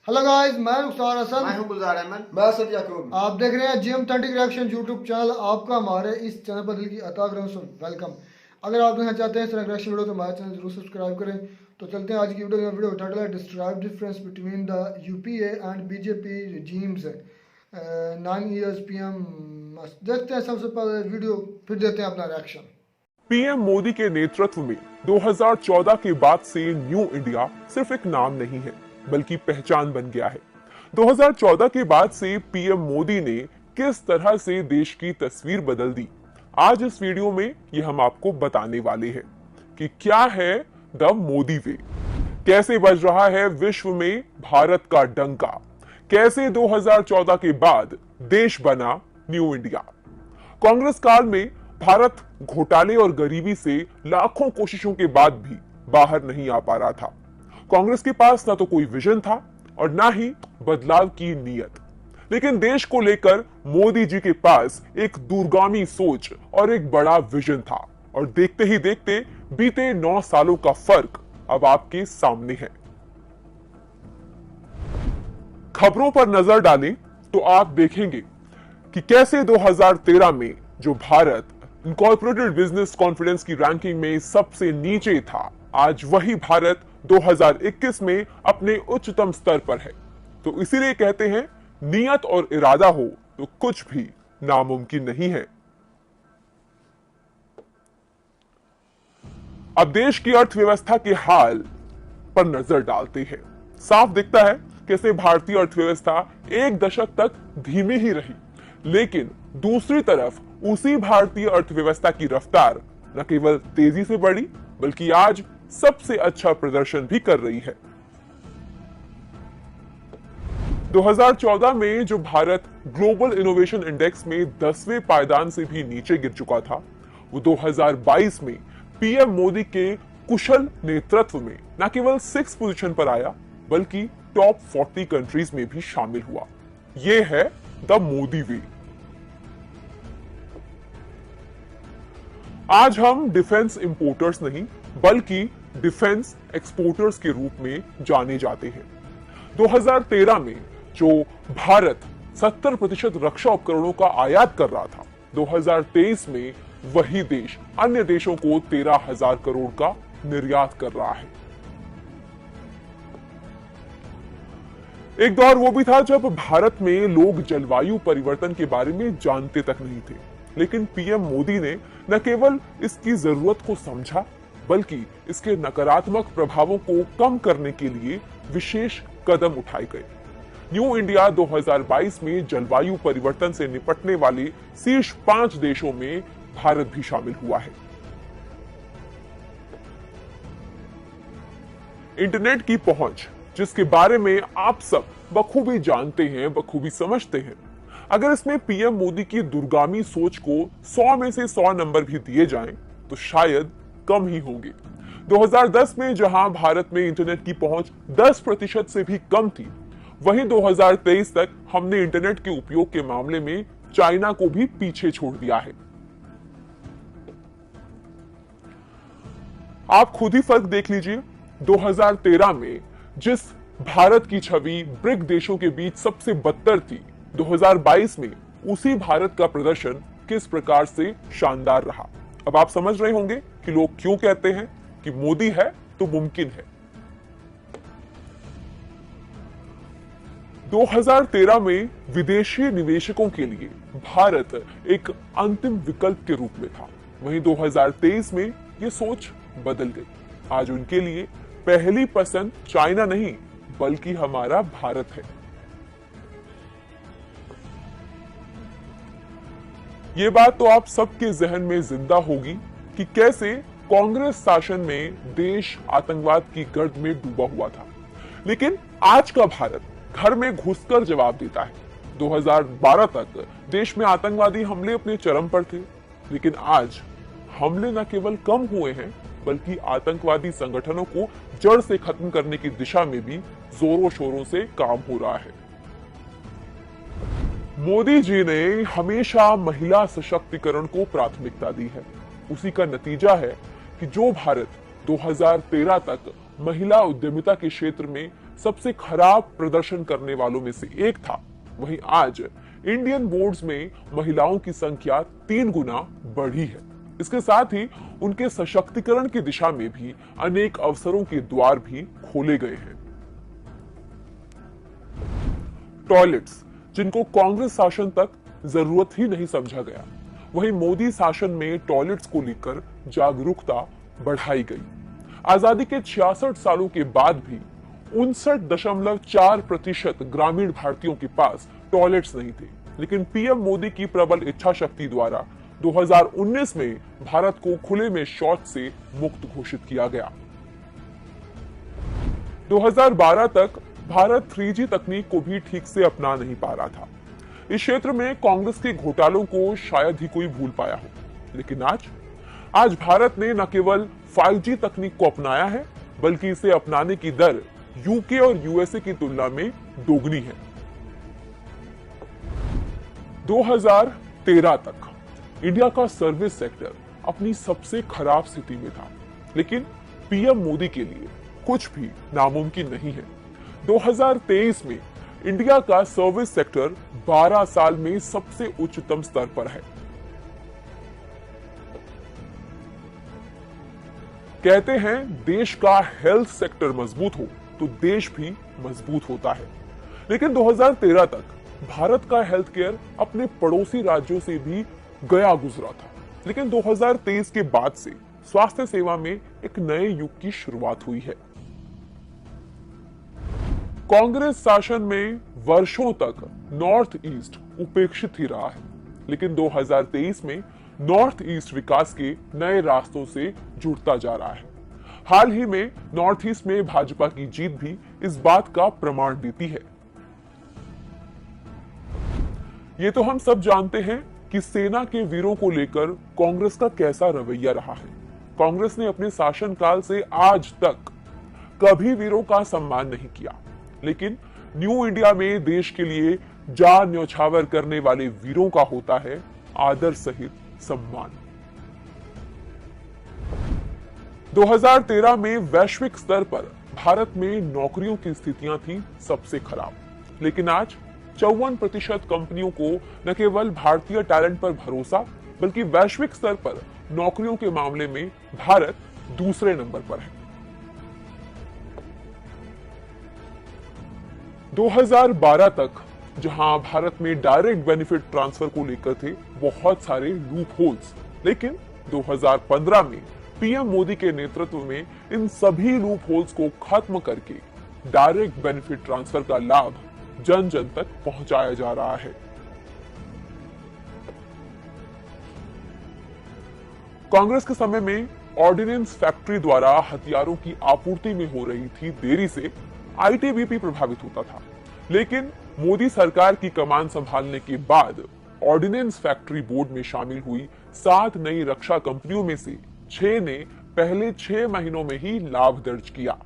Hello guys, मैं रुखसार हसन। मैं हूं गुलजार अहमद। मैं असद याकूब। आप देख रहे हैं जी ऑथेंटिक रिएक्शन यूट्यूब चैनल। आपका हमारे इस चैनल पर दिल की अता वेलकम। अगर आप देखना चाहते हैं इस तरह रिएक्शन वीडियो तो हमारे चैनल जरूर सब्सक्राइब करें। तो चलते हैं आज की वीडियो टाइटल है describe difference between the UPA and BJP regimes 9 years PM. देखते हैं सबसे पहले वीडियो, फिर देते हैं अपना रिएक्शन। पीएम मोदी के नेतृत्व में 2014 के बाद से न्यू इंडिया सिर्फ एक नाम नहीं है बल्कि पहचान बन गया है। 2014 के बाद से पीएम मोदी ने किस तरह से देश की तस्वीर बदल दी, आज इस वीडियो में ये हम आपको बताने वाले हैं कि क्या है द मोदी वे, कैसे बज रहा है विश्व में भारत का डंका, कैसे 2014 के बाद देश बना न्यू इंडिया। कांग्रेस काल में भारत घोटाले और गरीबी से लाखों कोशिशों के बाद भी बाहर नहीं आ पा रहा था। कांग्रेस के पास ना तो कोई विजन था और ना ही बदलाव की नीयत, लेकिन देश को लेकर मोदी जी के पास एक दूरगामी सोच और एक बड़ा विजन था। और देखते ही देखते बीते 9 सालों का फर्क अब आपके सामने है। खबरों पर नजर डालें तो आप देखेंगे कि कैसे 2013 में जो भारत इनकॉर्पोरेटेड बिजनेस कॉन्फिडेंस की रैंकिंग में सबसे नीचे था, आज वही भारत 2021 में अपने उच्चतम स्तर पर है। तो इसीलिए कहते हैं नियत और इरादा हो तो कुछ भी नामुमकिन नहीं है। अब देश की अर्थव्यवस्था के हाल पर नजर डालते हैं। साफ दिखता है कैसे भारतीय अर्थव्यवस्था एक दशक तक धीमी ही रही, लेकिन दूसरी तरफ उसी भारतीय अर्थव्यवस्था की रफ्तार न केवल तेजी से बढ़ी बल्कि आज सबसे अच्छा प्रदर्शन भी कर रही है। 2014 में जो भारत ग्लोबल इनोवेशन इंडेक्स में 10वें पायदान से भी नीचे गिर चुका था, वो 2022 में पीएम मोदी के कुशल नेतृत्व में न केवल 6 पोजीशन पर आया बल्कि टॉप 40 कंट्रीज में भी शामिल हुआ। यह है द मोदी वे। आज हम डिफेंस इंपोर्टर्स नहीं बल्कि डिफेंस एक्सपोर्टर्स के रूप में जाने जाते हैं। 2013 में जो भारत 70% रक्षा उपकरणों का आयात कर रहा था, 2023 में वही देश अन्य देशों को 13,000 करोड़ का निर्यात कर रहा है। एक दौर वो भी था जब भारत में लोग जलवायु परिवर्तन के बारे में जानते तक नहीं थे, लेकिन पीएम मोदी ने न केवल इसकी जरूरत को समझा बल्कि इसके नकारात्मक प्रभावों को कम करने के लिए विशेष कदम उठाए गए। न्यू इंडिया 2022 में जलवायु परिवर्तन से निपटने वाले शीर्ष 5 देशों में भारत भी शामिल हुआ है। इंटरनेट की पहुंच, जिसके बारे में आप सब बखूबी जानते हैं, बखूबी समझते हैं, अगर इसमें पीएम मोदी की दूरगामी सोच को 100 में से 100 नंबर भी दिए जाएं तो शायद कम ही होंगे। 2010 में जहां भारत में इंटरनेट की पहुंच 10% से भी कम थी, वहीं 2023 तक हमने इंटरनेट के उपयोग के मामले में चाइना को भी पीछे छोड़ दिया है। आप खुद ही फर्क देख लीजिए। 2013 में जिस भारत की छवि ब्रिक देशों के बीच सबसे बदतर थी, 2022 में उसी भारत का प्रदर्शन किस प्रकार से शानदार रहा। अब आप समझ रहे होंगे कि लोग क्यों कहते हैं कि मोदी है तो मुमकिन है। 2013 में विदेशी निवेशकों के लिए भारत एक अंतिम विकल्प के रूप में था, वहीं 2023 में यह सोच बदल गई। आज उनके लिए पहली पसंद चाइना नहीं बल्कि हमारा भारत है। ये बात तो आप सबके जहन में जिंदा होगी कि कैसे कांग्रेस शासन में देश आतंकवाद की गर्द में डूबा हुआ था, लेकिन आज का भारत घर में घुसकर जवाब देता है। 2012 तक देश में आतंकवादी हमले अपने चरम पर थे, लेकिन आज हमले न केवल कम हुए हैं बल्कि आतंकवादी संगठनों को जड़ से खत्म करने की दिशा में भी जोरों शोरों से काम हो रहा है। मोदी जी ने हमेशा महिला सशक्तिकरण को प्राथमिकता दी है। उसी का नतीजा है कि जो भारत 2013 तक महिला उद्यमिता के क्षेत्र में सबसे खराब प्रदर्शन करने वालों में से एक था, वहीं आज इंडियन बोर्ड्स में महिलाओं की संख्या 3 गुना बढ़ी है। इसके साथ ही उनके सशक्तिकरण की दिशा में भी अनेक अवसरों के द्वार भी खोले गए हैं। टॉयलेट्स, जिनको कांग्रेस शासन तक जरूरत ही नहीं समझा गया, वहीं मोदी शासन में टॉयलेट्स को लेकर जागरूकता बढ़ाई गई। आजादी के 66 सालों के बाद भी 59.4% ग्रामीण भारतीयों के पास टॉयलेट्स नहीं थे, लेकिन पीएम मोदी की प्रबल इच्छा शक्ति द्वारा 2019 में भारत को खुले में शौच से मुक्त घोषित किया गया। 2012 तक भारत 3G तकनीक को भी ठीक से अपना नहीं पा रहा था। इस क्षेत्र में कांग्रेस के घोटालों को शायद ही कोई भूल पाया हो, लेकिन आज भारत ने न केवल 5G तकनीक को अपनाया है, बल्कि इसे अपनाने की दर यूके और यूएसए की तुलना में दोगुनी है। 2013 तक इंडिया का सर्विस सेक्टर अपनी सबसे खराब स्थिति में था, लेकिन पीएम मोदी के लिए कुछ भी नामुमकिन नहीं है। 2023 में इंडिया का सर्विस सेक्टर 12 साल में सबसे उच्चतम स्तर पर है। कहते हैं देश का हेल्थ सेक्टर मजबूत हो तो देश भी मजबूत होता है, लेकिन 2013 तक भारत का हेल्थ केयर अपने पड़ोसी राज्यों से भी गया गुजरा था। लेकिन 2023 के बाद से स्वास्थ्य सेवा में एक नए युग की शुरुआत हुई है। कांग्रेस शासन में वर्षों तक नॉर्थ ईस्ट उपेक्षित ही रहा है, लेकिन 2023 में नॉर्थ ईस्ट विकास के नए रास्तों से जुड़ता जा रहा है। हाल ही में नॉर्थ ईस्ट में भाजपा की जीत भी इस बात का प्रमाण देती है। ये तो हम सब जानते हैं कि सेना के वीरों को लेकर कांग्रेस का कैसा रवैया रहा है। कांग्रेस ने अपने शासनकाल से आज तक कभी वीरों का सम्मान नहीं किया, लेकिन न्यू इंडिया में देश के लिए जान न्यौछावर करने वाले वीरों का होता है आदर सहित सम्मान। 2013 में वैश्विक स्तर पर भारत में नौकरियों की स्थितियां थी सबसे खराब, लेकिन आज 54% कंपनियों को न केवल भारतीय टैलेंट पर भरोसा, बल्कि वैश्विक स्तर पर नौकरियों के मामले में भारत दूसरे नंबर पर है। 2012 तक जहां भारत में डायरेक्ट बेनिफिट ट्रांसफर को लेकर थे बहुत सारे लूप होल्स, लेकिन 2015 में पीएम मोदी के नेतृत्व में इन सभी लूप होल्स को खत्म करके डायरेक्ट बेनिफिट ट्रांसफर का लाभ जन जन तक पहुंचाया जा रहा है। कांग्रेस के समय में ऑर्डिनेंस फैक्ट्री द्वारा हथियारों की आपूर्ति में हो रही थी देरी से आईटीबीपी प्रभावित होता था, लेकिन मोदी सरकार की कमान संभालने के बाद ऑर्डिनेंस फैक्ट्री बोर्ड में शामिल हुई 7 नई रक्षा कंपनियों में से 6 ने पहले 6 महीनों में ही लाभ दर्ज किया।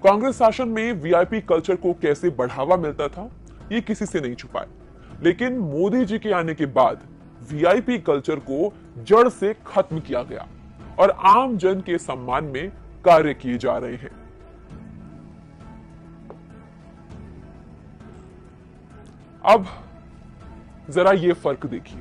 कांग्रेस शासन में वीआईपी कल्चर को कैसे बढ़ावा मिलता था, ये किसी से नहीं छुपाया, लेकिन मोदी जी के आने के बाद वीआईपी कल्चर को जड़ से खत्म किया गया और आम जन के सम्मान में कार्य किए जा रहे हैं। अब जरा ये फर्क देखिए,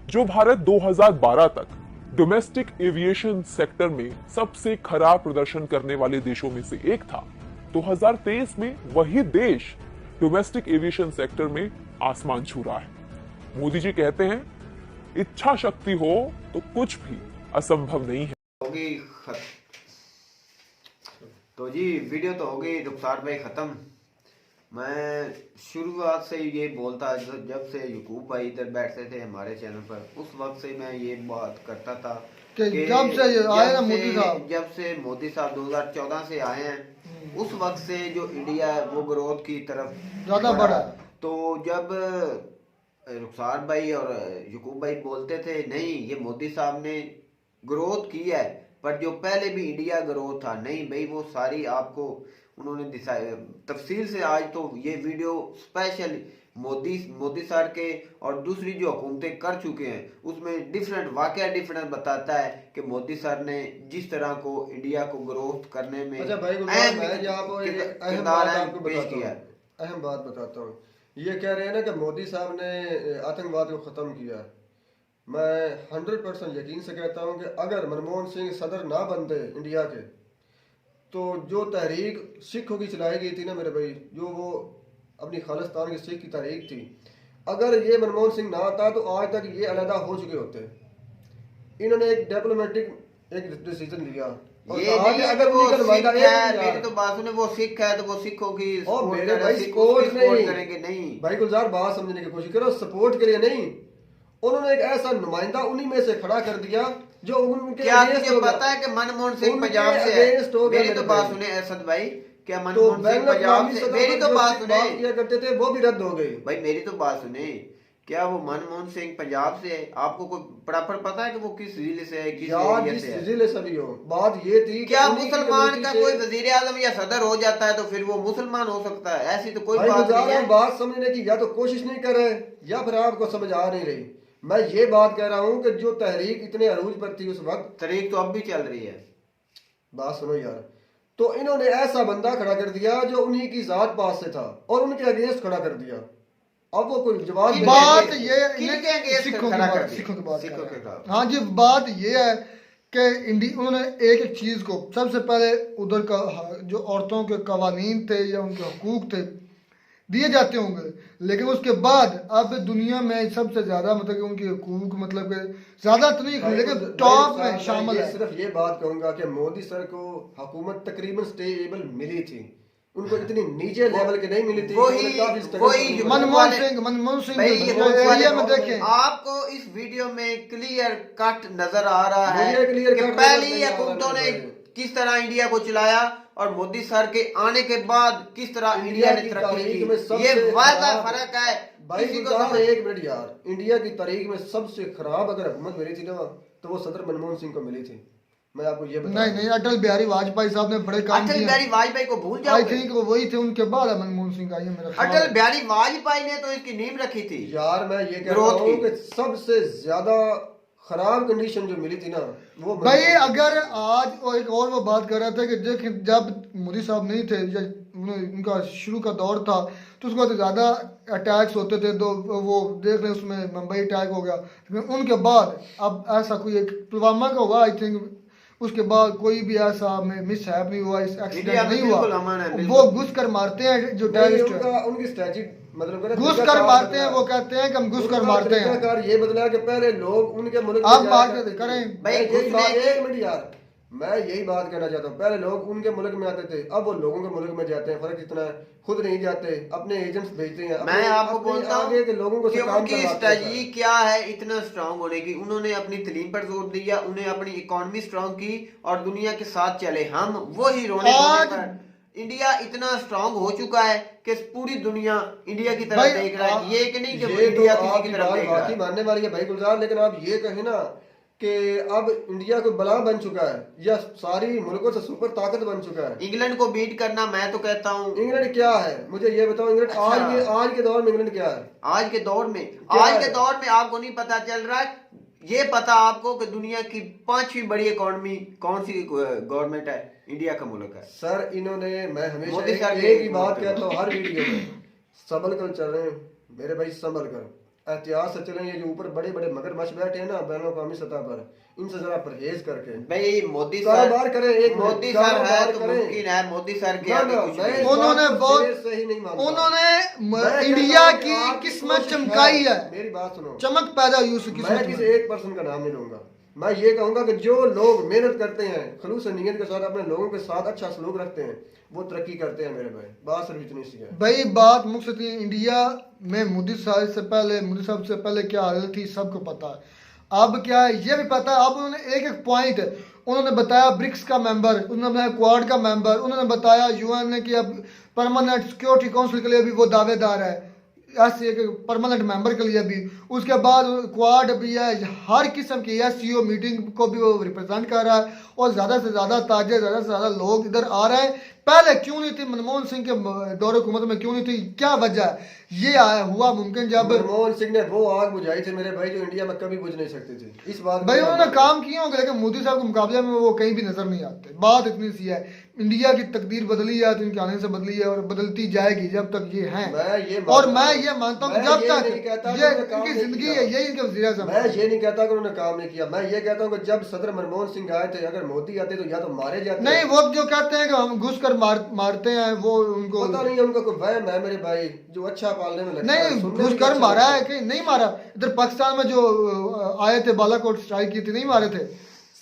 जो भारत 2012 तक डोमेस्टिक एविएशन सेक्टर में सबसे खराब प्रदर्शन करने वाले देशों में से एक था, 2023 में वही देश डोमेस्टिक एविएशन सेक्टर में आसमान छू रहा है। मोदी जी कहते हैं इच्छा शक्ति हो तो कुछ भी असंभव नहीं है। होगी तो जी वीडियो तो होगी रुखसार भाई खत्म। मैं शुरुआत से ये बोलता, जब से यकूब भाई इधर बैठते थे हमारे चैनल पर, उस वक्त से मैं ये बात करता था कि जब से मोदी साहब 2014 से आए हैं, उस वक्त से जो इंडिया है वो ग्रोथ की तरफ ज्यादा बढ़ा। तो जब रुखसार भाई और यकूब भाई बोलते थे नहीं ये मोदी साहब ने ग्रोथ की है, पर जो पहले भी इंडिया ग्रोथ था, नहीं भाई वो सारी आपको उन्होंने तफसील से आज तो ये वीडियो स्पेशल मोदी सर के और दूसरी जो हुकूमतें कर चुके हैं उसमें डिफरेंट बताता है कि मोदी सर ने जिस तरह को इंडिया को ग्रोथ करने में अच्छा भाई गुलजार, मैं यहाँ पर एक अहम बात आपको बताता हूँ, अहम बात बताता हूँ। ये कह रहे हैं ना कि मोदी साहब ने आतंकवाद को ख़त्म किया। मैं 100% यकीन से कहता हूँ कि अगर मनमोहन सिंह सदर ना बनते इंडिया के, तो जो तहरीक सिखों की चलाई गई थी ना मेरे भाई, जो वो अपनी खालिस्तान की सिख की तहरीक थी, अगर ये मनमोहन सिंह ना आता तो आज तक ये अलहदा हो चुके होते। इन्होंने एक डिप्लोमेटिक एक डिसीजन लिया और ये कहा कि अगर वो उनका नुमाइंदा सिख है, एक मेरी तो बात सुने, वो सिख है तो वो सिखों की और support मेरे करे, भाई सिख सपोर्ट उसकी support नहीं करेंगे नहीं। भाई गुलजार, बात समझने की कोशिश करो, सपोर्ट के लिए नहीं, उन्होंने एक ऐसा नुमाइंदा उन्हीं में से खड़ा कर दिया जो उनके क्या against तुझे होगा। पता है कि मनमोहन सिंह उनके पंजाब से है? against हो गया मेरी तो मेरे बात भाई। सुने असद भाई, क्या तो मनमोहन सिंह बैंगलोर पंजाब इस्लामी से? सदर मेरी पर तो जो बात बात सुने किया करते थे वो भी रद्द हो गई। भाई, मेरी तो बात सुने, क्या वो मनमोहन सिंह पंजाब से है? आपको कोई प्रॉपर पता है कि वो किस जिले से है, किस यार एरिया जिस से है? जिले से भी हो, बात ये थी कि क्या उन्हीं की मुसलमान कम्युनिटी का से- कोई वजीर आजम या सदर हो जाता है तो फिर वो मुसलमान हो सकता है? ऐसी तो कोई भाई बात गुलजार, नहीं हम है। बात समझने की या तो कोशिश नहीं कर रहे या फिर आपको समझ आ नहीं रही। मैं ये बात कह रहा हूँ कि जो तहरीक इतने अरूज पर थी उस वक्त, तरीक तो अब भी चल रही है। बात सुनो यार, तो इन्होंने ऐसा बंदा खड़ा कर दिया जो उन्हीं की जात पास से था और उनके अगेंस्ट खड़ा कर दिया। अब वो कोई जवाब किनके बात against? ये किनके against सिखों की खड़ा कर बात, दिया? सिखों की बात सिखों कर के रहे हैं। खिलाफ। हाँ जी, बात ये है कि उन्होंने एक एक चीज को सबसे पहले उधर का जो औरतों के कवानीन थे या उनके हकूक थे दिए जाते होंगे, लेकिन उसके बाद अब दुनिया में सबसे ज्यादा मतलब कि उनके हकूक मतलब कि ज्यादा तो नहीं लेकिन टॉप में शामिल है। सिर्फ ये बात कहूंगा कि मोदी सर को हुकूमत तकरीबन स्टेबल मिली थी, उनको इतनी नीचे लेवल की नहीं मिली थी। उन्होंने काफी struggle वही करनी पड़ी। मनमोहन सिंह भाई, के वो एरिया में वाले देखें, आपको इस वीडियो में क्लियर कट नजर आ रहा है मुझे clear कि cut नजर पहली नहीं आ रहा हुकूमतों ने मेरे भाई। किस तरह इंडिया को चलाया और मोदी सर के आने के बाद किस तरह इंडिया ने की तरक्की तारीख में की। सबसे ये वादा खराब- फर्क है। भाई किसी को गुलजार, समझ- एक मिनट यार, इंडिया की तारीख में सबसे खराब अगर हुकूमत मिली थी ना तो वो सदर मनमोहन सिंह को मिली थी। मैं आपको ये बता नहीं नहीं, अटल बिहारी वाजपेयी साहब ने बड़े काम अटल किए। बिहारी वाजपेयी को भूल आई जाओगे? थिंक वो वही थे, उनके बाद मनमोहन सिंह आई है मेरा ख्याल अटल है। बिहारी वाजपेयी ने तो इसकी नींव रखी थी। यार मैं ये कह ग्रोथ रहा हूँ की। कि सबसे ज्यादा खराब कंडीशन जो मिली थी ना वो भाई अगर आज वो एक और वो बात कर रहा था कि देखें जब मोदी साहब नहीं थे या उनका शुरू का दौर था तो उसके बाद ज्यादा अटैक्स होते थे, तो वो देख रहे उसमें मुंबई अटैक हो गया, लेकिन उनके बाद अब ऐसा कोई एक पुलवामा का हुआ आई थिंक, उसके बाद कोई भी ऐसा मिसहैप नहीं हुआ, इस इंडिया एक्सीडेंट में नहीं बिल्कुल अमन है, हुआ। बिल्कुल। वो घुस कर मारते हैं जो टेररिस्ट है, उनकी स्ट्रेटजी मतलब घुस कर मारते हैं, वो कहते हैं कि हम घुस कर मारते हैं। तरीकाकार ये बदला कि पहले लोग उनके मुल्क में आप जाया बात करते थे। करें। भाई, मैं यही बात, घुसने- एक मिनट यार, मैं यही बात कहना चाहता हूँ, पहले लोग उनके मुल्क में आते थे, अब वो लोगों के मुल्क में जाते हैं। फर्क इतना है, खुद नहीं जाते, अपने एजेंट्स भेजते हैं। मैं आपको बोलता हूँ आगे के लोगों को कि काम उनकी करवाते हैं। स्ट्रेटजी क्या है इतना स्ट्रांग होने की। उन्होंने अपनी तलीम पर जोर दिया, उन्हें अपनी इकोनॉमी स्ट्रांग की और दुनिया के साथ चले। हम वो ही रोने आज- पर इंडिया इतना स्ट्रांग हो चुका है कि पूरी दुनिया इंडिया की तरफ भाई, देख रहा है। ये कि नहीं कि ये तो इंडिया किसी आपकी की तरफ बात देख रहा वाकई है। मानने वाली है भाई गुलजार, लेकिन आप ये कहें ना कि अब इंडिया को बला बन चुका है या सारी मुल्कों से सुपर ताकत बन चुका है। इंग्लैंड को बीट करना, मैं तो कहता हूँ इंग्लैंड क्या है मुझे ये बताओ, इंग्लैंड अच्छा। आज के दौर में इंग्लैंड क्या है? आज के दौर में क्या आज है? के दौर में आपको नहीं पता चल रहा है। ये पता आपको कि दुनिया की 5वीं बड़ी इकोनॉमी कौन सी गवर्नमेंट है? इंडिया का मुल्क है। सर इन्होंने, मैं हमेशा मोदी एक साहब एक ही के बात मुल्क कहता हूँ हर वीडियो में, संभल कर चल रहे हैं मेरे भाई, संभल कर, एहतियात से चलें। ये जो ऊपर बड़े बड़े मगरमच्छ बैठे हैं ना बैन अवी सतह पर, इनसे जरा परहेज करके भाई मोदी सर, कारोबार करें। एक मोदी सर है कारोबार तो करें। मुमकिन है। मोदी सर के ना, आगे ना, कुछ मैं नहीं। इस उन्होंने बात को बहुत- सिरे से ही नहीं मानता। उन्होंने मैं कहता इंडिया हूं कि की आपकी किस्मत कोशिश चमकाई है, मेरी बात सुनो, चमक पैदा हुई उस मैं किस्मत किसी में। एक पर्सन का नाम नहीं लूंगा। मैं ये कहूंगा कि जो लोग मेहनत करते हैं, खलूस नीयत के साथ अपने लोगों के साथ अच्छा सलूक रखते हैं, वो तरक्की करते हैं मेरे भाई। बात सिर्फ इतनी सी है भाई बात मुख्तसर इंडिया में मोदी साहब से पहले क्या हालत थी सबको पता है। अब क्या है ये भी पता है। अब उन्होंने एक एक पॉइंट उन्होंने बताया, ब्रिक्स का मेंबर, उन्होंने बताया क्वाड का मेंबर, उन्होंने बताया यूएन ने कि अब परमानेंट सिक्योरिटी काउंसिल के लिए भी वो दावेदार है, ऐसे एक परमानेंट मेंबर के लिए भी। उसके बाद क्वाड भी है, हर किस्म की SCO मीटिंग को भी वो रिप्रेजेंट कर रहा है और ज़्यादा से ज़्यादा ताजे, ज़्यादा से ज़्यादा लोग इधर आ रहे हैं। पहले क्यों नहीं थी, मनमोहन सिंह के दौरे हुकूमत में क्यों नहीं थी, क्या वजह है? ये आया हुआ मुमकिन जब मनमोहन सिंह ने वो आग बुझाई थी मेरे भाई जो इंडिया में कभी बुझ नहीं सकती थी। इस बात भाई उन्होंने काम किए होंगे, लेकिन मोदी साहब के मुकाबले में वो कहीं भी नजर नहीं आते। बात इतनी सी है, इंडिया की तकदीर बदली है तो इनके आने से बदली है और बदलती जाएगी जब तक ये हैं। और मैं ये मानता हूँ जब तक ये इनकी जिंदगी है, यही इनके वज़ीर आज़म। मैं ये नहीं कहता कि उन्होंने काम नहीं किया, मैं ये कहता हूँ कि जब सदर मनमोहन सिंह आए थे, अगर मोदी आते तो या तो मारे जाते। नहीं, वो जो कहते हैं कि हम घुस कर मारते हैं, वो उनको पता नहीं है, उनका कोई वहम है मेरे भाई, जो अच्छा पालने में लगता है। नहीं, घुस कर मारा है कि नहीं मारा? इधर पाकिस्तान में जो आए थे, बालाकोट स्ट्राइक की थी, नहीं मारे थे?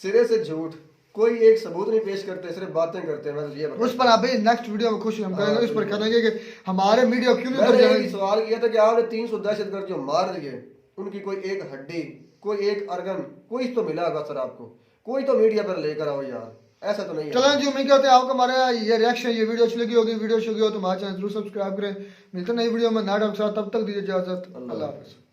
सिरे से झूठ, कोई एक सबूत नहीं पेश करते, सिर्फ बातें करते हैं। मैं तो ये उस पर आप नेक्स्ट वीडियो में खुश हम करेंगे, उस पर करेंगे कि हमारे मीडिया क्यों नहीं उधर मैंने सवाल किया था कि आपने 300 दहशतगर्द जो मार दिए, उनकी कोई एक हड्डी, कोई एक अर्गन, कोई तो मिला होगा सर आपको? कोई तो मीडिया पर लेकर आओ यार, ऐसा तो नहीं है। चलें जी, उम्मीद करते हैं आपको हमारा ये रिएक्शन, ये वीडियो अच्छी लगी होगी। वीडियो अच्छी लगी हो तो हमारे चैनल जरूर सब्सक्राइब करें। मिलते हैं नई वीडियो में नए ढंग के साथ, तब तक दीजिए इजाजत, अल्लाह हाफ़िज़।